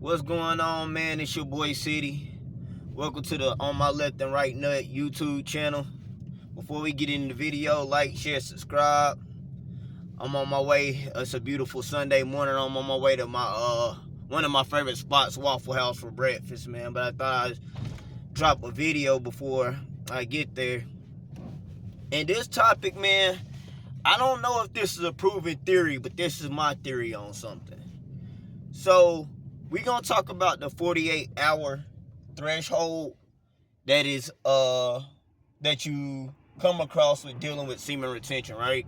What's going on, man? It's your boy City. Welcome to the On My Left and Right Nut YouTube channel. Before we get into the video, like, share, subscribe. I'm on my way. It's a beautiful Sunday morning. I'm on my way to my one of my favorite spots, Waffle House, for breakfast, man. But I thought I'd drop a video before I get there. And this topic, man, I don't know if this is a proven theory, but this is my theory on something. So we're gonna talk about the 48-hour threshold that is that you come across with dealing with semen retention, right?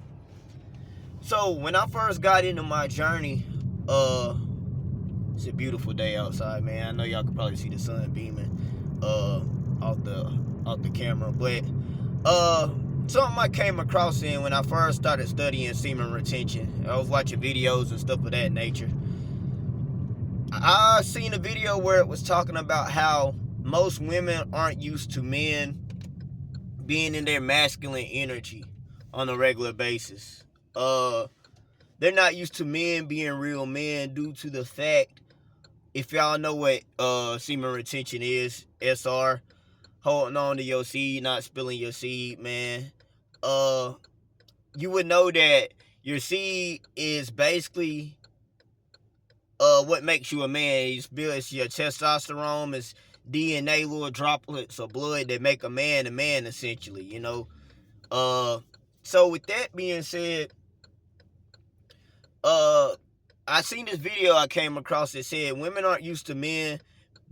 So when I first got into my journey, it's a beautiful day outside, man. I know y'all can probably see the sun beaming off the camera, but something I came across in when I first started studying semen retention. I was watching videos and stuff of that nature. I seen a video where it was talking about how most women aren't used to men being in their masculine energy on a regular basis. They're not used to men being real men due to the fact, if y'all know what semen retention is, SR, holding on to your seed, not spilling your seed, man. You would know that your seed is basically what makes you a man. It's your testosterone, it's DNA, little droplets of blood that make a man, essentially, you know. So with that being said, I seen this video I came across that said women aren't used to men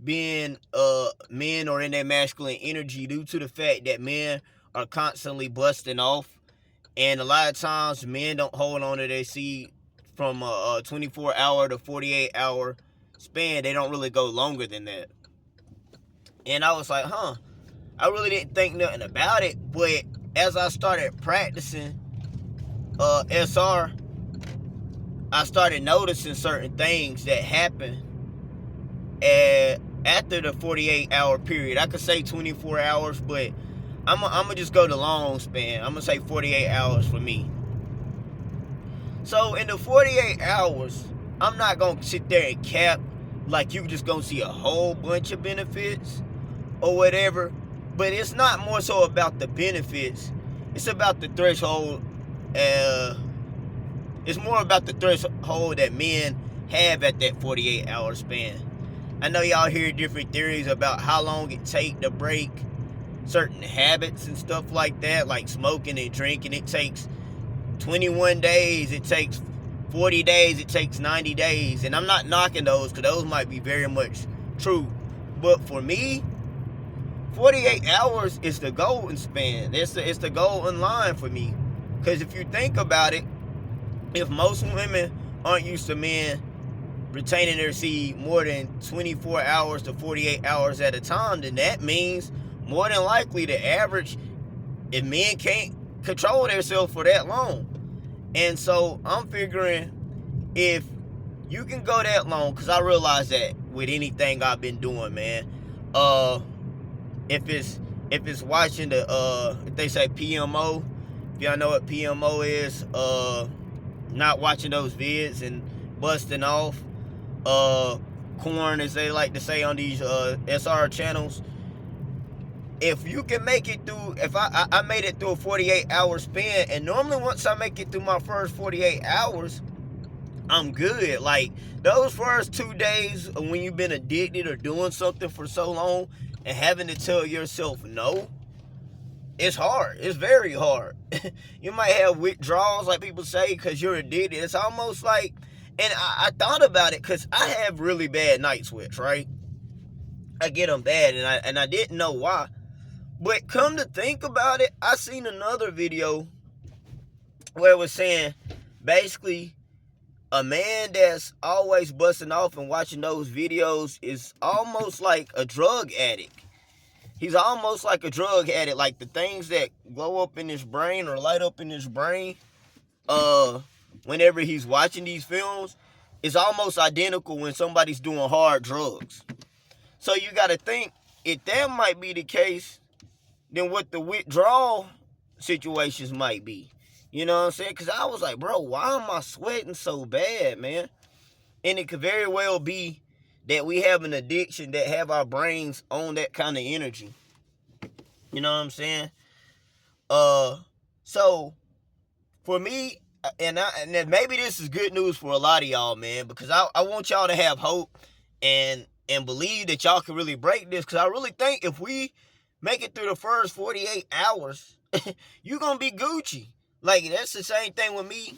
being men or in their masculine energy due to the fact that men are constantly busting off, and a lot of times men don't hold on to their seed from a 24-hour to 48-hour span. They don't really go longer than that. And I was like, I really didn't think nothing about it. But as I started practicing SR, I started noticing certain things that happen after the 48-hour period. I could say 24 hours, but I'm gonna just go the long span. I'm gonna say 48 hours for me. So in the 48 hours, I'm not going to sit there and cap like you just going to see a whole bunch of benefits or whatever. But it's not more so about the benefits. It's about the threshold. It's more about the threshold that men have at that 48-hour span. I know y'all hear different theories about how long it takes to break certain habits and stuff like that, like smoking and drinking. It takes 21 days, it takes 40 days, it takes 90 days. And I'm not knocking those, because those might be very much true. But for me, 48 hours is the golden span. It's the golden line for me. Because if you think about it, if most women aren't used to men retaining their seed more than 24 hours to 48 hours at a time, then that means more than likely the average, if men can't control themselves for that long. And so I'm figuring if you can go that long, because I realize that with anything I've been doing, man, if it's watching the if they say PMO, if y'all know what PMO is, not watching those vids and busting off, corn, as they like to say on these SR channels. If you can make it through, if I made it through a 48-hour span, and normally once I make it through my first 48 hours, I'm good. Like, those first 2 days when you've been addicted or doing something for so long and having to tell yourself no, it's hard. It's very hard. You might have withdrawals, like people say, because you're addicted. It's almost like, and I thought about it, because I have really bad night sweats, right? I get them bad, and I didn't know why. But come to think about it, I seen another video where it was saying basically a man that's always busting off and watching those videos is almost like a drug addict. He's almost like a drug addict. Like the things that glow up in his brain or light up in his brain whenever he's watching these films is almost identical when somebody's doing hard drugs. So you got to think, if that might be the case, then what the withdrawal situations might be. You know what I'm saying? Because I was like, bro, why am I sweating so bad, man? And it could very well be that we have an addiction that have our brains on that kind of energy. You know what I'm saying? So for me, and maybe this is good news for a lot of y'all, man, because I want y'all to have hope and believe that y'all can really break this, because I really think if we make it through the first 48 hours, you're going to be Gucci. Like, that's the same thing with me.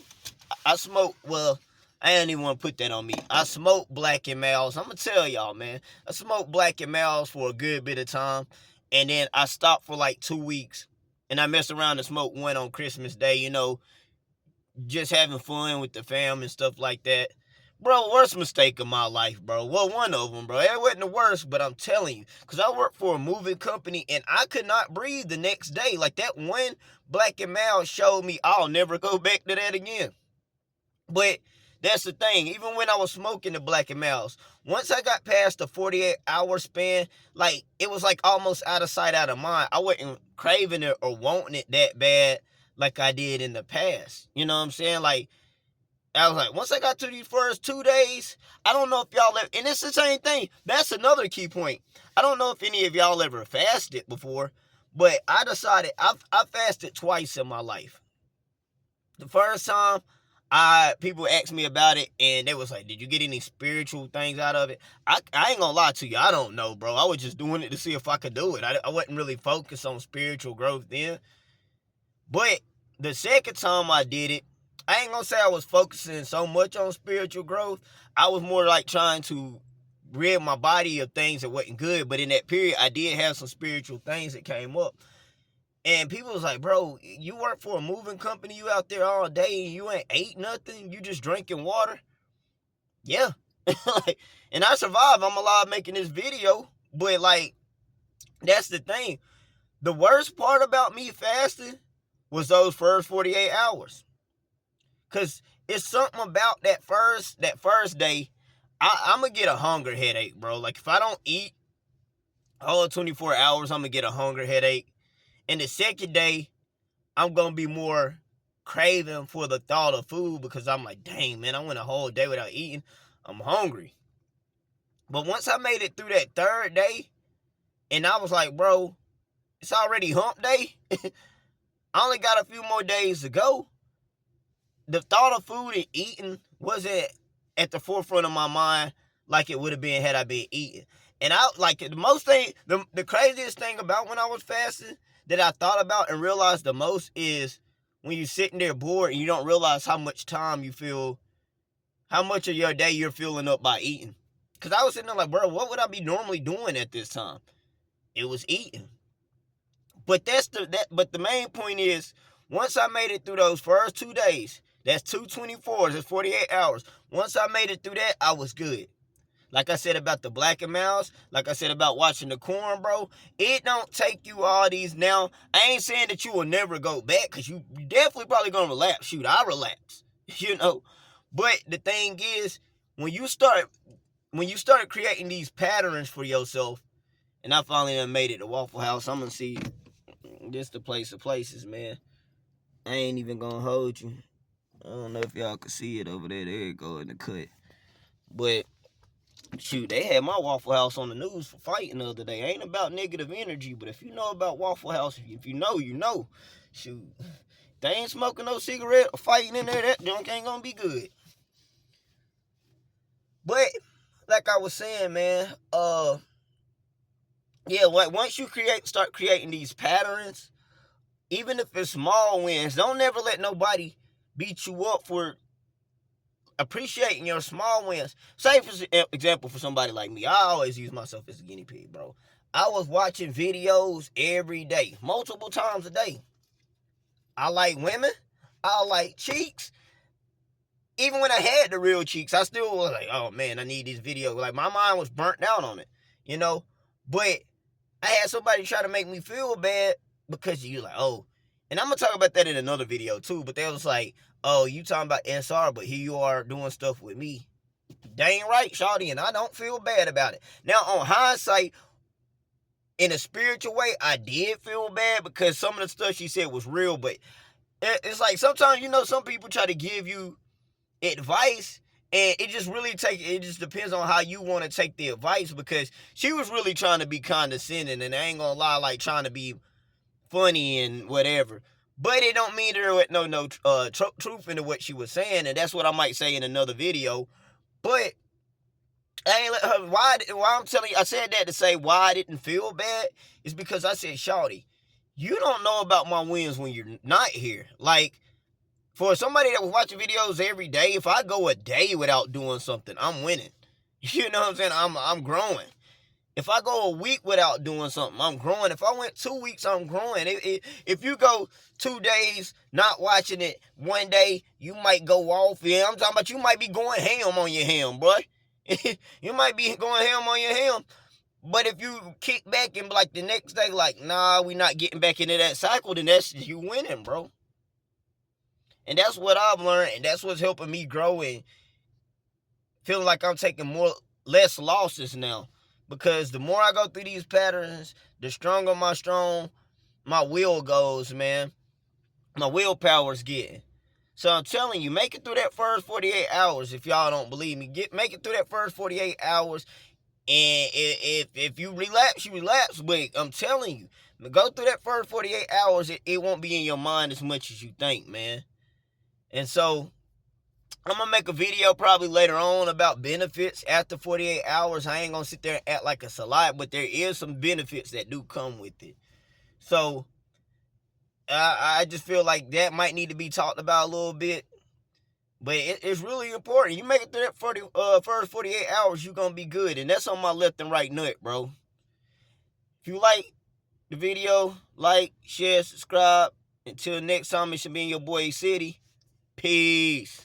I smoke, well, I ain't even want to put that on me. I smoke Black and Mals. I'm going to tell y'all, man. I smoked Black and Mals for a good bit of time, and then I stopped for like 2 weeks, and I messed around and smoked one on Christmas Day, you know, just having fun with the fam and stuff like that. Bro, worst mistake of my life, bro. Well, one of them, bro. It wasn't the worst, but I'm telling you. Because I worked for a moving company, and I could not breathe the next day. Like, that one Black and Mild showed me I'll never go back to that again. But that's the thing. Even when I was smoking the Black and Milds, once I got past the 48-hour span, like, it was like almost out of sight, out of mind. I wasn't craving it or wanting it that bad like I did in the past. You know what I'm saying? Like, I was like, once I got to these first 2 days, I don't know if y'all ever, and it's the same thing. That's another key point. I don't know if any of y'all ever fasted before, but I decided, I fasted twice in my life. The first time, people asked me about it, and they was like, did you get any spiritual things out of it? I ain't gonna lie to you, I don't know, bro. I was just doing it to see if I could do it. I wasn't really focused on spiritual growth then. But the second time I did it, I ain't gonna say I was focusing so much on spiritual growth. I was more like trying to rid my body of things that wasn't good. But in that period, I did have some spiritual things that came up. And people was like, bro, you work for a moving company, you out there all day, and you ain't ate nothing, you just drinking water? Yeah. Like, and I survived. I'm alive making this video. But, like, that's the thing. The worst part about me fasting was those first 48 hours. Because it's something about that first day, I'm going to get a hunger headache, bro. Like, if I don't eat all 24 hours, I'm going to get a hunger headache. And the second day, I'm going to be more craving for the thought of food, because I'm like, dang, man, I went a whole day without eating. I'm hungry. But once I made it through that third day, and I was like, bro, it's already hump day. I only got a few more days to go. The thought of food and eating wasn't at the forefront of my mind like it would have been had I been eating. And I, like, the craziest thing about when I was fasting that I thought about and realized the most is when you're sitting there bored and you don't realize how much time you feel, how much of your day you're filling up by eating. Because I was sitting there like, bro, what would I be normally doing at this time? It was eating. But but the main point is, once I made it through those first 2 days, that's 2/24, that's 48 hours. Once I made it through that, I was good. Like I said about the Black and Mouse, like I said about watching the corn, bro, it don't take you all these. Now, I ain't saying that you will never go back, because you definitely probably gonna relapse. Shoot, I relapse, you know. But the thing is, when you start creating these patterns for yourself, and I finally done made it to Waffle House. I'm gonna see, this the place of places, man. I ain't even gonna hold you. I don't know if y'all can see it over there. There it go in the cut. But shoot, they had my Waffle House on the news for fighting the other day. Ain't about negative energy, but if you know about Waffle House, if you know, you know. Shoot, they ain't smoking no cigarette or fighting in there, that junk ain't gonna be good. But like I was saying, man, yeah, like, once you start creating these patterns, even if it's small wins, don't never let nobody beat you up for appreciating your small wins. Say, for example, for somebody like me, I always use myself as a guinea pig, bro. I was watching videos every day, multiple times a day. I like women. I like cheeks. Even when I had the real cheeks, I still was like, oh, man, I need these videos. Like, my mind was burnt down on it, you know? But I had somebody try to make me feel bad because you like, oh, and I'm going to talk about that in another video too, but they was like, oh, you talking about SR, but here you are doing stuff with me. Dang right, shawty, and I don't feel bad about it. Now, on hindsight, in a spiritual way, I did feel bad because some of the stuff she said was real, but it's like sometimes, you know, some people try to give you advice, And it just depends on how you want to take the advice, because she was really trying to be condescending, and I ain't gonna lie, like trying to be funny and whatever. But it don't mean there was no truth into what she was saying, and that's what I might say in another video. But I ain't let her. Why I'm telling you, I said that to say why I didn't feel bad is because I said, Shawty, you don't know about my wins when you're not here. Like, for somebody that was watching videos every day, if I go a day without doing something, I'm winning. You know what I'm saying? I'm growing. If I go a week without doing something, I'm growing. If I went 2 weeks, I'm growing. If you go 2 days not watching it, one day you might go off. Yeah, I'm talking about you might be going ham on your ham, boy. You might be going ham on your ham. But if you kick back and like the next day, like, nah, we not getting back into that cycle, then that's you winning, bro. And that's what I've learned, and that's what's helping me grow and feeling like I'm taking less losses now. Because the more I go through these patterns, the stronger my will goes, man. My willpower's getting. So I'm telling you, make it through that first 48 hours. If y'all don't believe me, make it through that first 48 hours. And if you relapse, you relapse. But I'm telling you, go through that first 48 hours. It won't be in your mind as much as you think, man. And so I'm going to make a video probably later on about benefits after 48 hours. I ain't going to sit there and act like it's a lot, but there is some benefits that do come with it. So I just feel like that might need to be talked about a little bit. But it's really important. You make it through that first 48 hours, you're going to be good. And that's on my left and right nut, bro. If you like the video, like, share, subscribe. Until next time, it should be in your boy City. Peace.